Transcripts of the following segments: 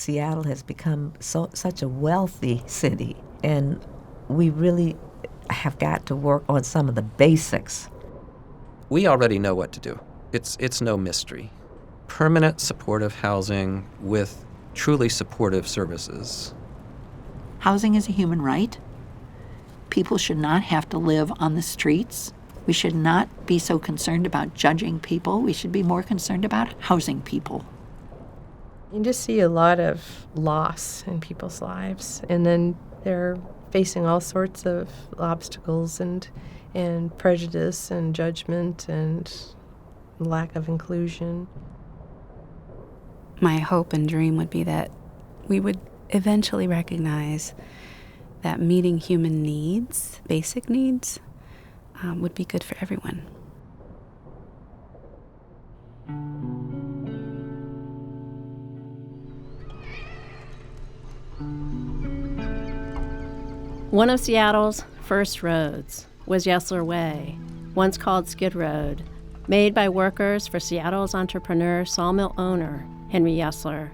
Seattle has become such a wealthy city, and we really have got to work on some of the basics. We already know what to do. It's no mystery. Permanent supportive housing with truly supportive services. Housing is a human right. People should not have to live on the streets. We should not be so concerned about judging people. We should be more concerned about housing people. You just see a lot of loss in people's lives, and then they're facing all sorts of obstacles and prejudice and judgment and lack of inclusion. My hope and dream would be that we would eventually recognize that meeting human needs, basic needs, would be good for everyone. One of Seattle's first roads was Yesler Way, once called Skid Road, made by workers for Seattle's entrepreneur, sawmill owner, Henry Yesler.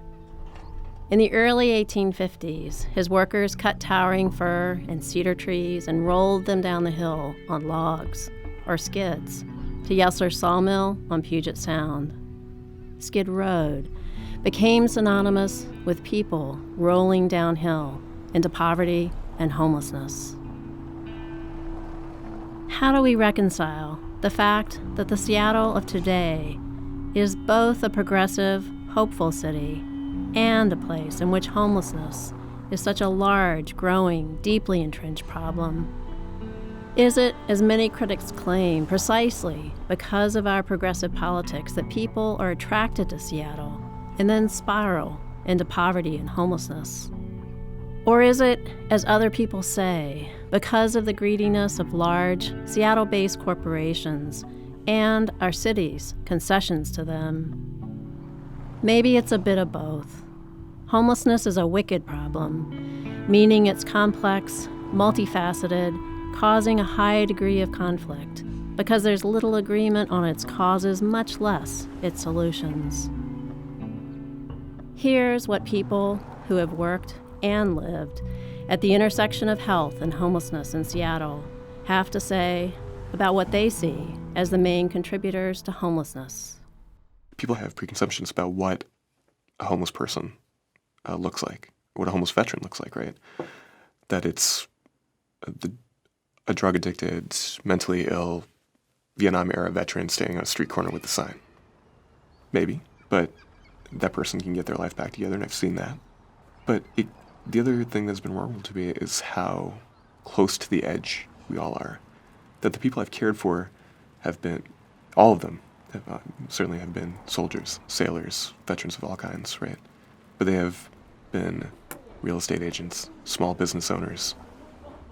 In the early 1850s, his workers cut towering fir and cedar trees and rolled them down the hill on logs or skids to Yesler's sawmill on Puget Sound. Skid Road became synonymous with people rolling downhill into poverty and homelessness. How do we reconcile the fact that the Seattle of today is both a progressive, hopeful city and a place in which homelessness is such a large, growing, deeply entrenched problem? Is it, as many critics claim, precisely because of our progressive politics that people are attracted to Seattle and then spiral into poverty and homelessness? Or is it, as other people say, because of the greediness of large, Seattle-based corporations and our city's concessions to them? Maybe it's a bit of both. Homelessness is a wicked problem, meaning it's complex, multifaceted, causing a high degree of conflict, because there's little agreement on its causes, much less its solutions. Here's what people who have worked and lived at the intersection of health and homelessness in Seattle have to say about what they see as the main contributors to homelessness. People have preconceptions about what a homeless person looks like, what a homeless veteran looks like, right? That it's a drug-addicted, mentally ill Vietnam-era veteran staying on a street corner with a sign. Maybe, but that person can get their life back together, and I've seen that. But the other thing that's been remarkable to me is how close to the edge we all are. That the people I've cared for have been, all of them, certainly have been soldiers, sailors, veterans of all kinds, right? But they have been real estate agents, small business owners,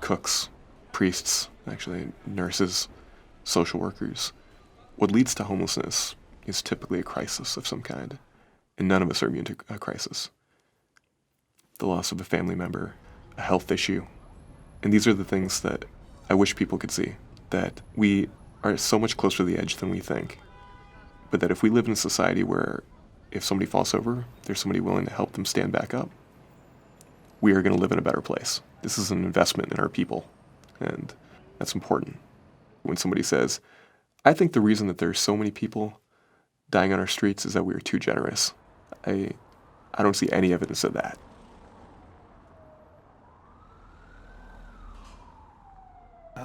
cooks, priests, actually nurses, social workers. What leads to homelessness is typically a crisis of some kind, and none of us are immune to a crisis. The loss of a family member, a health issue. And these are the things that I wish people could see, that we are so much closer to the edge than we think, but that if we live in a society where if somebody falls over, there's somebody willing to help them stand back up, we are going to live in a better place. This is an investment in our people, and that's important. When somebody says, I think the reason that there's so many people dying on our streets is that we are too generous, I don't see any evidence of that.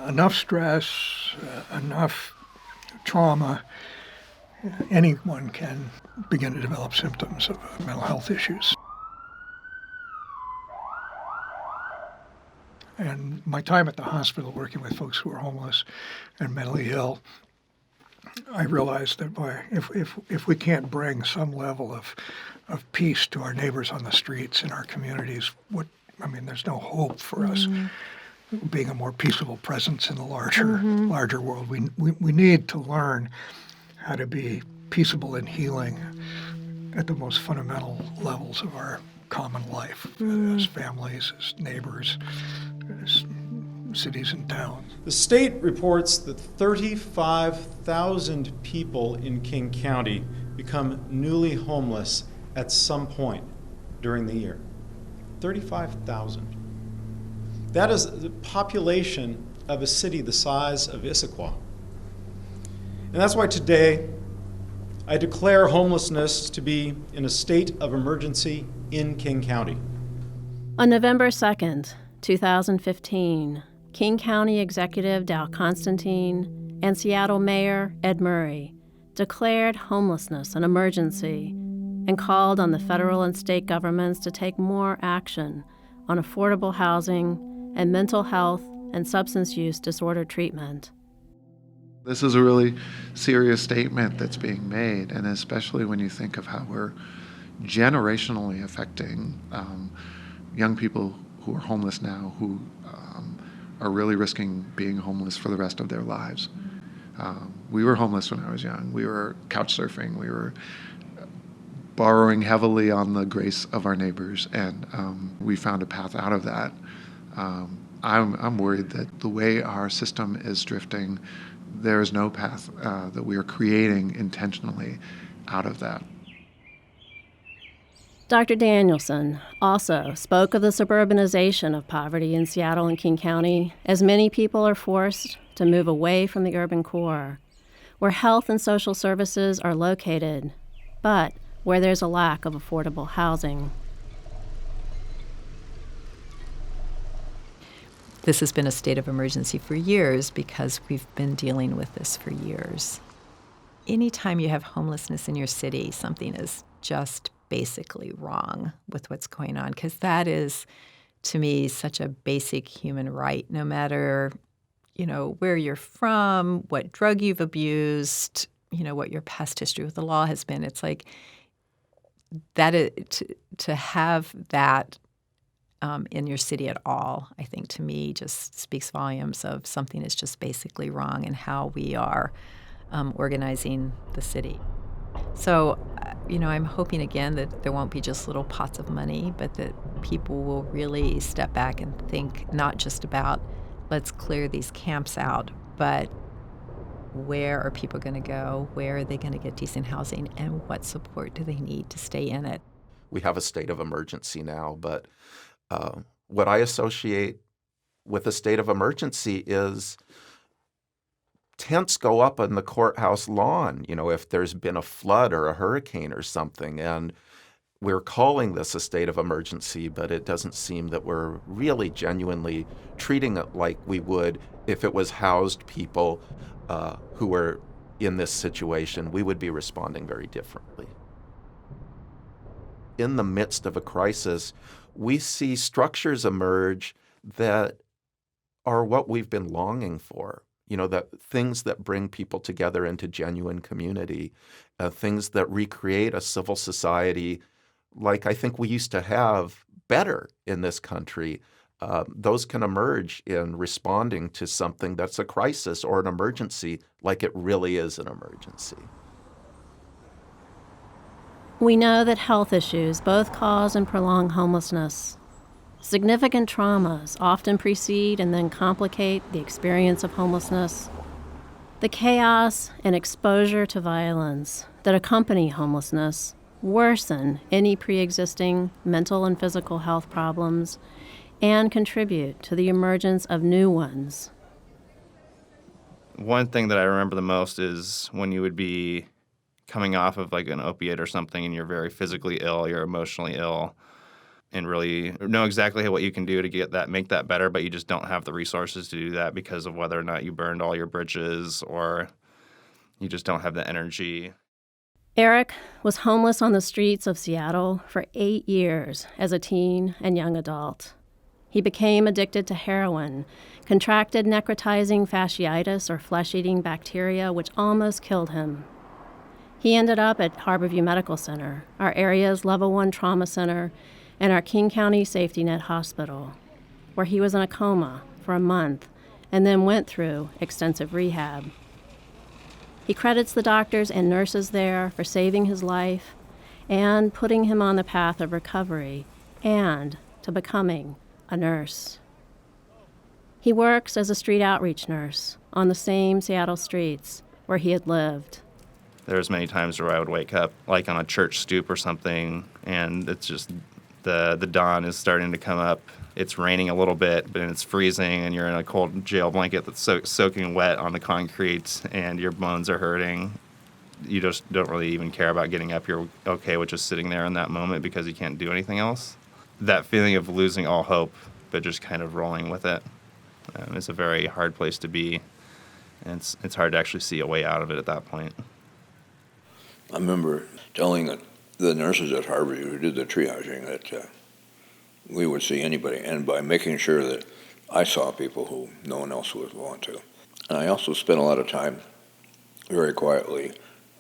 Enough stress, enough trauma, anyone can begin to develop symptoms of mental health issues. And my time at the hospital working with folks who are homeless and mentally ill, I realized that if we can't bring some level of peace to our neighbors on the streets in our communities, there's no hope for us being a more peaceable presence in the larger world. We need to learn how to be peaceable and healing at the most fundamental levels of our common life, as families, as neighbors, as cities and towns. The state reports that 35,000 people in King County become newly homeless at some point. during the year. 35,000. That is the population of a city the size of Issaquah. And that's why today I declare homelessness to be in a state of emergency in King County. On November 2nd, 2015, King County Executive Dow Constantine and Seattle Mayor Ed Murray declared homelessness an emergency and called on the federal and state governments to take more action on affordable housing and mental health and substance use disorder treatment. This is a really serious statement that's being made, and especially when you think of how we're generationally affecting young people who are homeless now, who are really risking being homeless for the rest of their lives. We were homeless when I was young. We were couch surfing. We were borrowing heavily on the grace of our neighbors, and we found a path out of that. I'm worried that the way our system is drifting, there is no path that we are creating intentionally out of that. Dr. Danielson also spoke of the suburbanization of poverty in Seattle and King County as many people are forced to move away from the urban core, where health and social services are located, but where there's a lack of affordable housing. This has been a state of emergency for years because we've been dealing with this for years. Anytime you have homelessness in your city, something is just basically wrong with what's going on, because that is, to me, such a basic human right, no matter, where you're from, what drug you've abused, what your past history with the law has been. It's like that to have that in your city at all, I think, to me, just speaks volumes of something is just basically wrong in how we are organizing the city. So, I'm hoping, again, that there won't be just little pots of money, but that people will really step back and think not just about let's clear these camps out, but where are people going to go? Where are they going to get decent housing? And what support do they need to stay in it? We have a state of emergency now, but what I associate with a state of emergency is tents go up on the courthouse lawn, if there's been a flood or a hurricane or something. And we're calling this a state of emergency, but it doesn't seem that we're really genuinely treating it like we would if it was housed people who were in this situation. We would be responding very differently. In the midst of a crisis, we see structures emerge that are what we've been longing for. That things that bring people together into genuine community, things that recreate a civil society like I think we used to have better in this country. Those can emerge in responding to something that's a crisis or an emergency, like it really is an emergency. We know that health issues both cause and prolong homelessness. Significant traumas often precede and then complicate the experience of homelessness. The chaos and exposure to violence that accompany homelessness worsen any pre-existing mental and physical health problems and contribute to the emergence of new ones. One thing that I remember the most is when you would be coming off of like an opiate or something and you're very physically ill, you're emotionally ill, and really know exactly what you can do to make that better, but you just don't have the resources to do that because of whether or not you burned all your bridges or you just don't have the energy. Eric was homeless on the streets of Seattle for 8 years as a teen and young adult. He became addicted to heroin, contracted necrotizing fasciitis or flesh-eating bacteria, which almost killed him. He ended up at Harborview Medical Center, our area's Level 1 trauma center, and our King County Safety Net Hospital, where he was in a coma for a month and then went through extensive rehab. He credits the doctors and nurses there for saving his life and putting him on the path of recovery and to becoming a nurse. He works as a street outreach nurse on the same Seattle streets where he had lived. There was many times where I would wake up like on a church stoop or something, and it's just The dawn is starting to come up. It's raining a little bit, but it's freezing, and you're in a cold jail blanket that's soaking wet on the concrete, and your bones are hurting. You just don't really even care about getting up. You're okay with just sitting there in that moment because you can't do anything else. That feeling of losing all hope, but just kind of rolling with it, is a very hard place to be, and it's hard to actually see a way out of it at that point. I remember telling the nurses at Harborview who did the triaging that we would see anybody, and by making sure that I saw people who no one else would want to. And I also spent a lot of time very quietly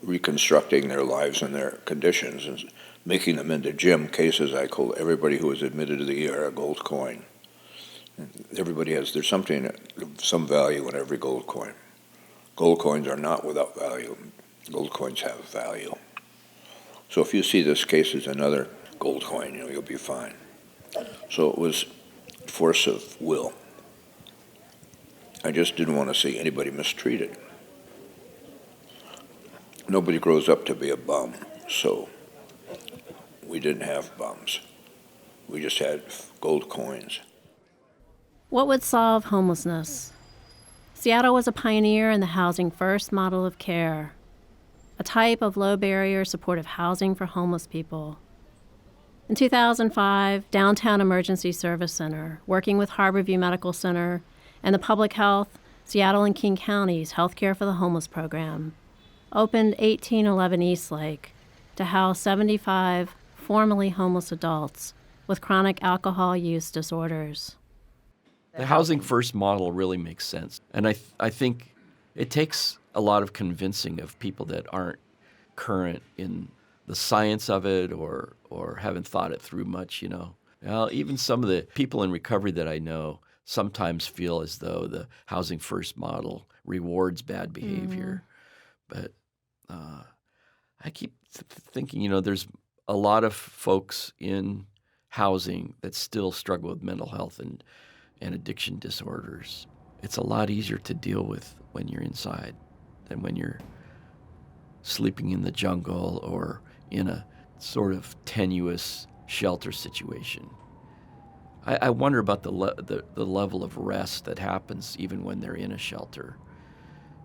reconstructing their lives and their conditions and making them into gem cases. I call everybody who was admitted to the ER a gold coin. There's some value in every gold coin. Gold coins are not without value. Gold coins have value. So if you see this case as another gold coin, you'll be fine. So it was force of will. I just didn't want to see anybody mistreated. Nobody grows up to be a bum, so we didn't have bums. We just had gold coins. What would solve homelessness? Seattle was a pioneer in the housing first model of care, a type of low-barrier supportive housing for homeless people. In 2005, Downtown Emergency Service Center, working with Harborview Medical Center and the Public Health, Seattle and King County's Healthcare for the Homeless program, opened 1811 Eastlake to house 75 formerly homeless adults with chronic alcohol use disorders. The housing first model really makes sense. And I think it takes a lot of convincing of people that aren't current in the science of it or haven't thought it through much, Well, even some of the people in recovery that I know sometimes feel as though the housing first model rewards bad behavior. But I keep thinking, there's a lot of folks in housing that still struggle with mental health and addiction disorders. It's a lot easier to deal with when you're inside than when you're sleeping in the jungle or in a sort of tenuous shelter situation. I wonder about the level of rest that happens even when they're in a shelter.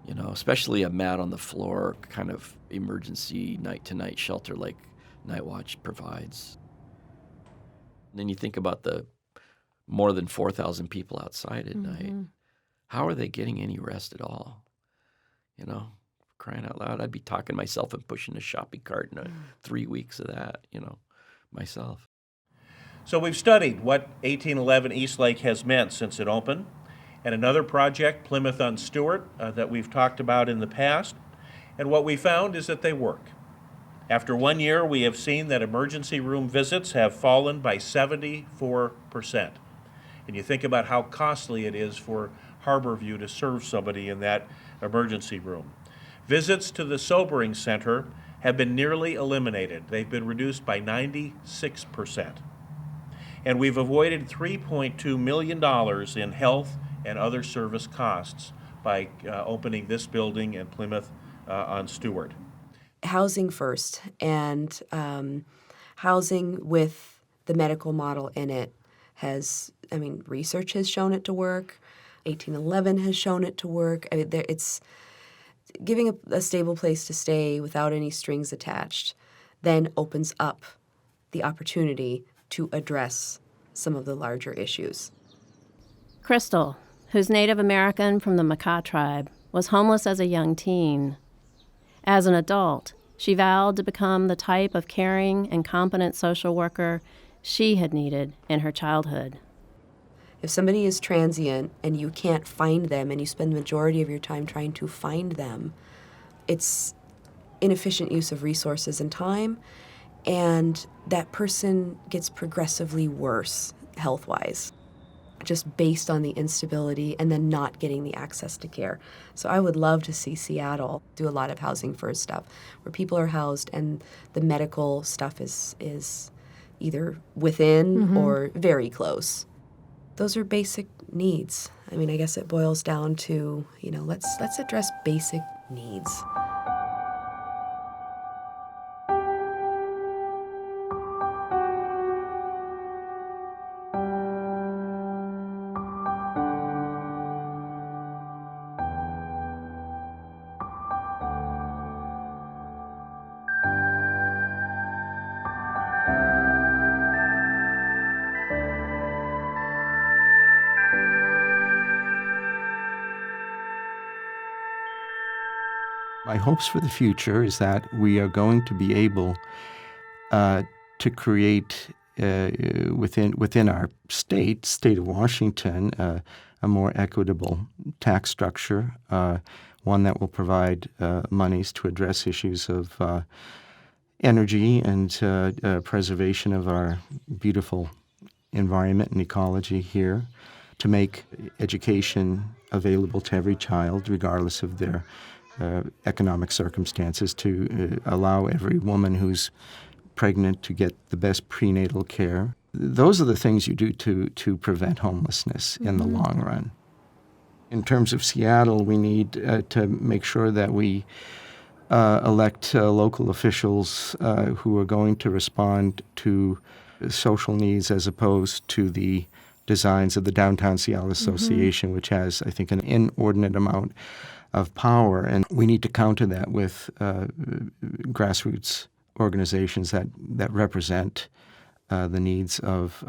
Especially a mat on the floor kind of emergency night-to-night shelter like Night Watch provides. And then you think about the more than 4,000 people outside at night. How are they getting any rest at all? Crying out loud, I'd be talking myself and pushing a shopping cart in 3 weeks of that, myself. So we've studied what 1811 Eastlake has meant since it opened, and another project, Plymouth on Stewart, that we've talked about in the past. And what we found is that they work. After 1 year, we have seen that emergency room visits have fallen by 74%. And you think about how costly it is for Harborview to serve somebody in that emergency room. Visits to the sobering center have been nearly eliminated. They've been reduced by 96%. And we've avoided $3.2 million in health and other service costs by opening this building in Plymouth on Stewart. Housing first, and housing with the medical model in it research has shown it to work. 1811 has shown it to work. It's giving a stable place to stay without any strings attached then opens up the opportunity to address some of the larger issues. Crystal, who's Native American from the Makah tribe, was homeless as a young teen. As an adult, she vowed to become the type of caring and competent social worker she had needed in her childhood. If somebody is transient and you can't find them and you spend the majority of your time trying to find them, it's inefficient use of resources and time, and that person gets progressively worse health-wise, just based on the instability and then not getting the access to care. So I would love to see Seattle do a lot of housing first stuff, where people are housed and the medical stuff is either within or very close. Those are basic needs. I guess it boils down to, let's address basic needs. My hopes for the future is that we are going to be able to create within our state of Washington, a more equitable tax structure, one that will provide monies to address issues of energy and preservation of our beautiful environment and ecology here, to make education available to every child, regardless of their economic circumstances, to allow every woman who's pregnant to get the best prenatal care. Those are the things you do to prevent homelessness in the long run. In terms of Seattle, we need to make sure that we elect local officials who are going to respond to social needs as opposed to the designs of the Downtown Seattle Association, which has, I think, an inordinate amount of power. And we need to counter that with grassroots organizations that represent the needs of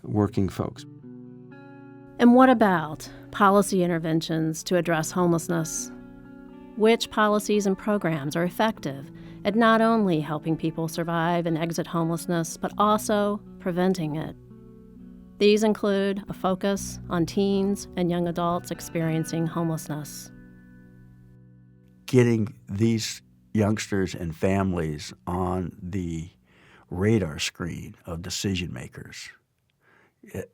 working folks. And what about policy interventions to address homelessness? Which policies and programs are effective at not only helping people survive and exit homelessness, but also preventing it? These include a focus on teens and young adults experiencing homelessness. Getting these youngsters and families on the radar screen of decision makers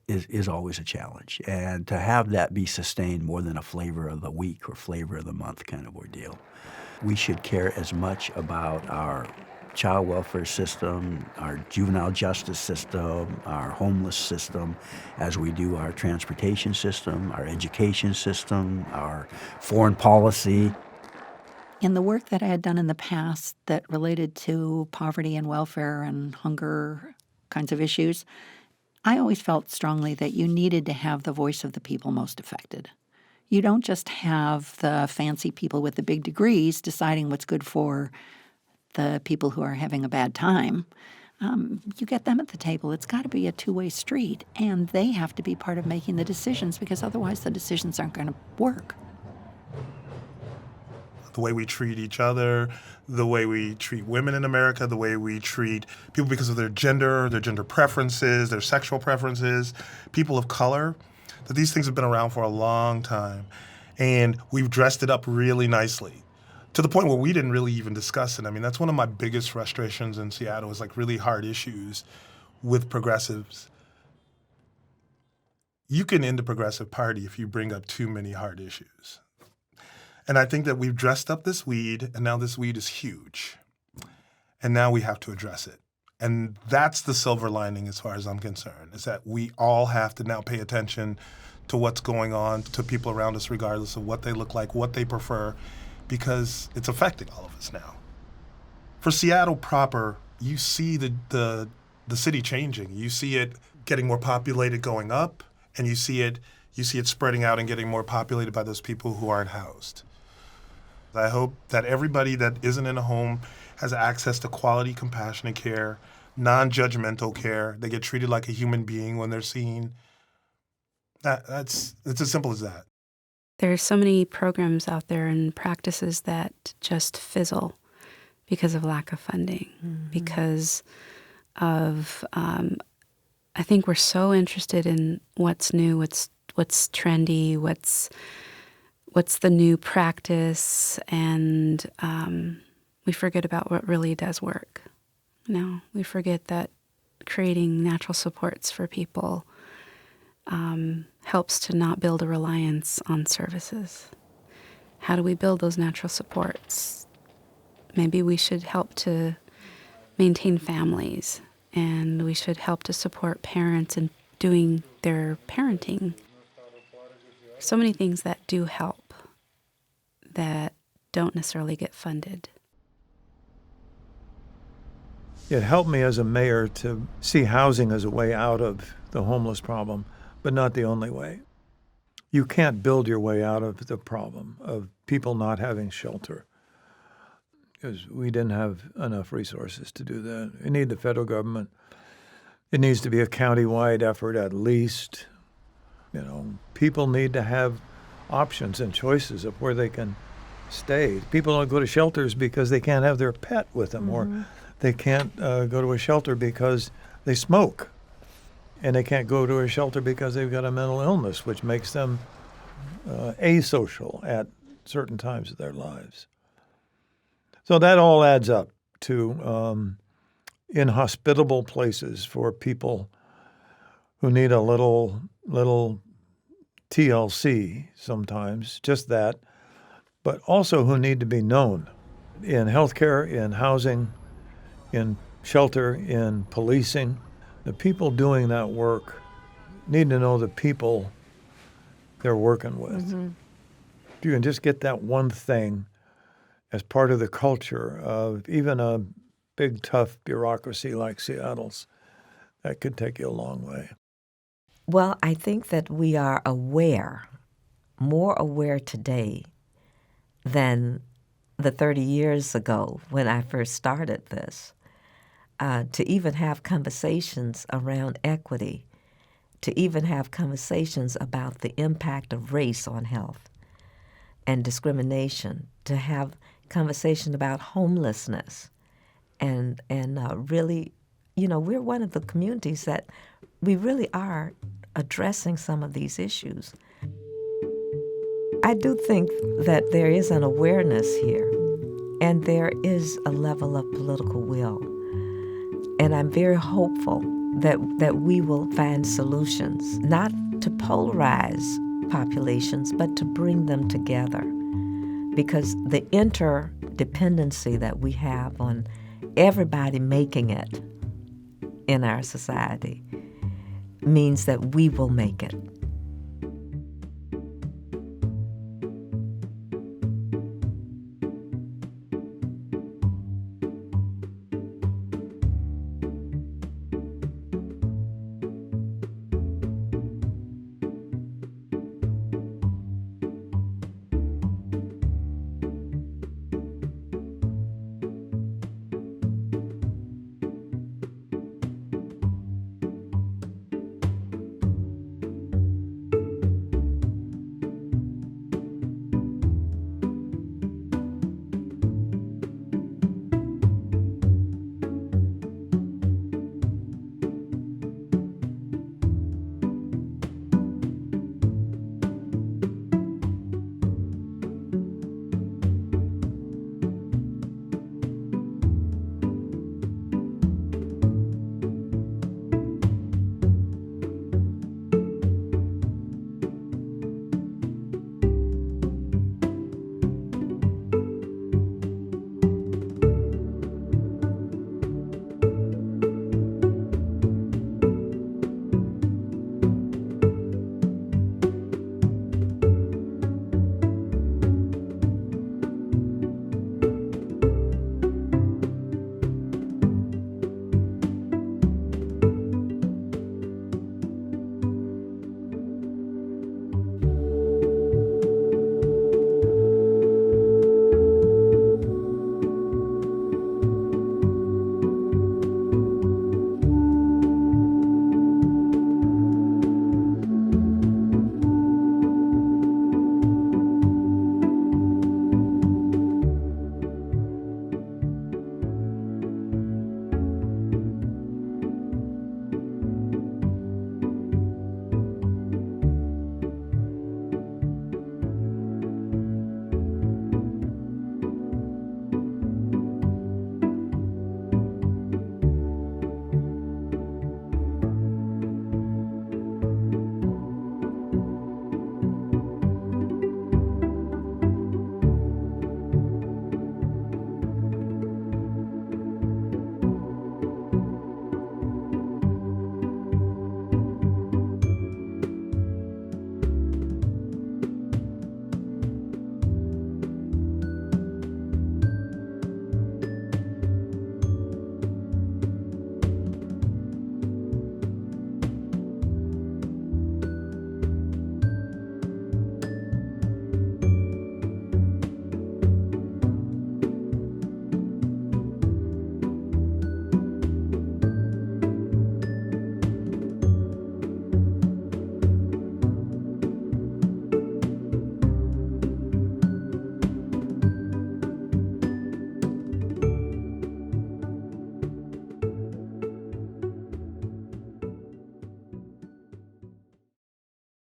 is always a challenge. And to have that be sustained more than a flavor of the week or flavor of the month kind of ordeal. We should care as much about our child welfare system, our juvenile justice system, our homeless system, as we do our transportation system, our education system, our foreign policy. In the work that I had done in the past that related to poverty and welfare and hunger kinds of issues, I always felt strongly that you needed to have the voice of the people most affected. You don't just have the fancy people with the big degrees deciding what's good for the people who are having a bad time. You get them at the table. It's got to be a two-way street, and they have to be part of making the decisions because otherwise the decisions aren't going to work. The way we treat each other, the way we treat women in America, the way we treat people because of their gender preferences, their sexual preferences, people of color, that these things have been around for a long time. And we've dressed it up really nicely to the point where we didn't really even discuss it. I mean, that's one of my biggest frustrations in Seattle is like really hard issues with progressives. You can end a progressive party if you bring up too many hard issues. And I think that we've dressed up this weed, and now this weed is huge. And now we have to address it. And that's the silver lining as far as I'm concerned, is that we all have to now pay attention to what's going on to people around us, regardless of what they look like, what they prefer, because it's affecting all of us now. For Seattle proper, you see the city changing. You see it getting more populated going up, and you see it spreading out and getting more populated by those people who aren't housed. I hope that everybody that isn't in a home has access to quality, compassionate care, non-judgmental care. They get treated like a human being when they're seen. It's as simple as that. There's so many programs out there and practices that just fizzle because of lack of funding, because of, I think we're so interested in what's new, what's trendy, what's the new practice, and we forget about what really does work. No, we forget that creating natural supports for people helps to not build a reliance on services. How do we build those natural supports? Maybe we should help to maintain families, and we should help to support parents in doing their parenting. So many things that do help that don't necessarily get funded. It helped me as a mayor to see housing as a way out of the homeless problem, but not the only way. You can't build your way out of the problem of people not having shelter, because we didn't have enough resources to do that. We need the federal government. It needs to be a county-wide effort at least. You know, people need to have options and choices of where they can stay. People don't go to shelters because they can't have their pet with them, or they can't go to a shelter because they smoke. And they can't go to a shelter because they've got a mental illness, which makes them asocial at certain times of their lives. So that all adds up to inhospitable places for people who need a little TLC sometimes, just that, but also who need to be known in healthcare, in housing, in shelter, in policing. The people doing that work need to know the people they're working with. If you can just get that one thing as part of the culture of even a big, tough bureaucracy like Seattle's, that could take you a long way. Well, I think that we are aware, more aware today than the 30 years ago when I first started this, to even have conversations around equity, to even have conversations about the impact of race on health and discrimination, to have conversation about homelessness, and really, we're one of the communities that we really are addressing some of these issues. I do think that there is an awareness here, and there is a level of political will. And I'm very hopeful that we will find solutions, not to polarize populations, but to bring them together. Because the interdependency that we have on everybody making it in our society means that we will make it.